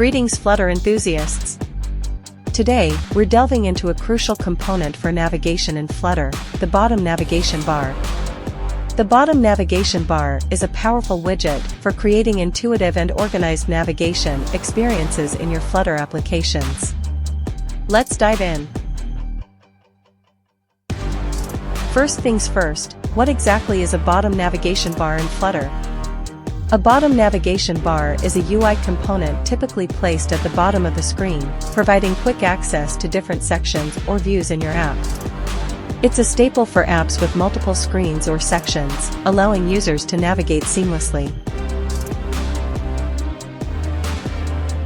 Greetings Flutter enthusiasts! Today, we're delving into a crucial component for navigation in Flutter, the bottom navigation bar. The bottom navigation bar is a powerful widget for creating intuitive and organized navigation experiences in your Flutter applications. Let's dive in. First things first, what exactly is a bottom navigation bar in Flutter? A bottom navigation bar is a UI component typically placed at the bottom of the screen, providing quick access to different sections or views in your app. It's a staple for apps with multiple screens or sections, allowing users to navigate seamlessly.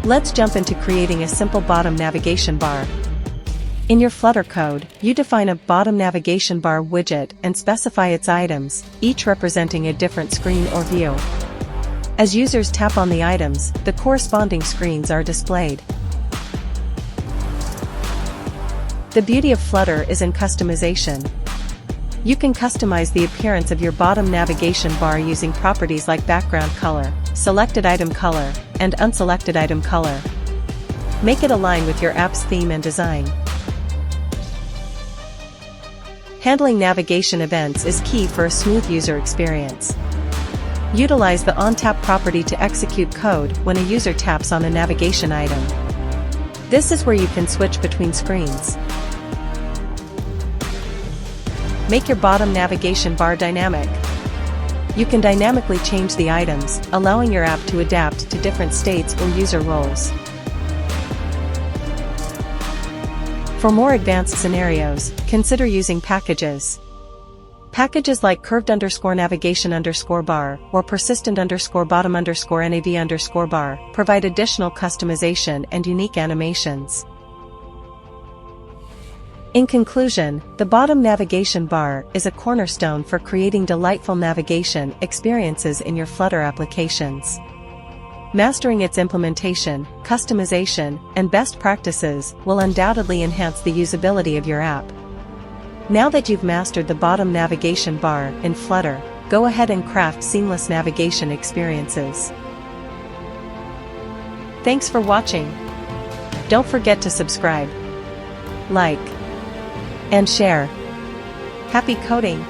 Let's jump into creating a simple bottom navigation bar. In your Flutter code, you define a bottom navigation bar widget and specify its items, each representing a different screen or view. As users tap on the items, the corresponding screens are displayed. The beauty of Flutter is in customization. You can customize the appearance of your bottom navigation bar using properties like background color, selected item color, and unselected item color. Make it align with your app's theme and design. Handling navigation events is key for a smooth user experience. Utilize the onTap property to execute code when a user taps on a navigation item. This is where you can switch between screens. Make your bottom navigation bar dynamic. You can dynamically change the items, allowing your app to adapt to different states or user roles. For more advanced scenarios, consider using packages. Packages like curved_navigation_bar or persistent_bottom_nav_bar provide additional customization and unique animations. In conclusion, the bottom navigation bar is a cornerstone for creating delightful navigation experiences in your Flutter applications. Mastering its implementation, customization, and best practices will undoubtedly enhance the usability of your app. Now that you've mastered the bottom navigation bar in Flutter, go ahead and craft seamless navigation experiences. Thanks for watching. Don't forget to subscribe, like, and share. Happy coding!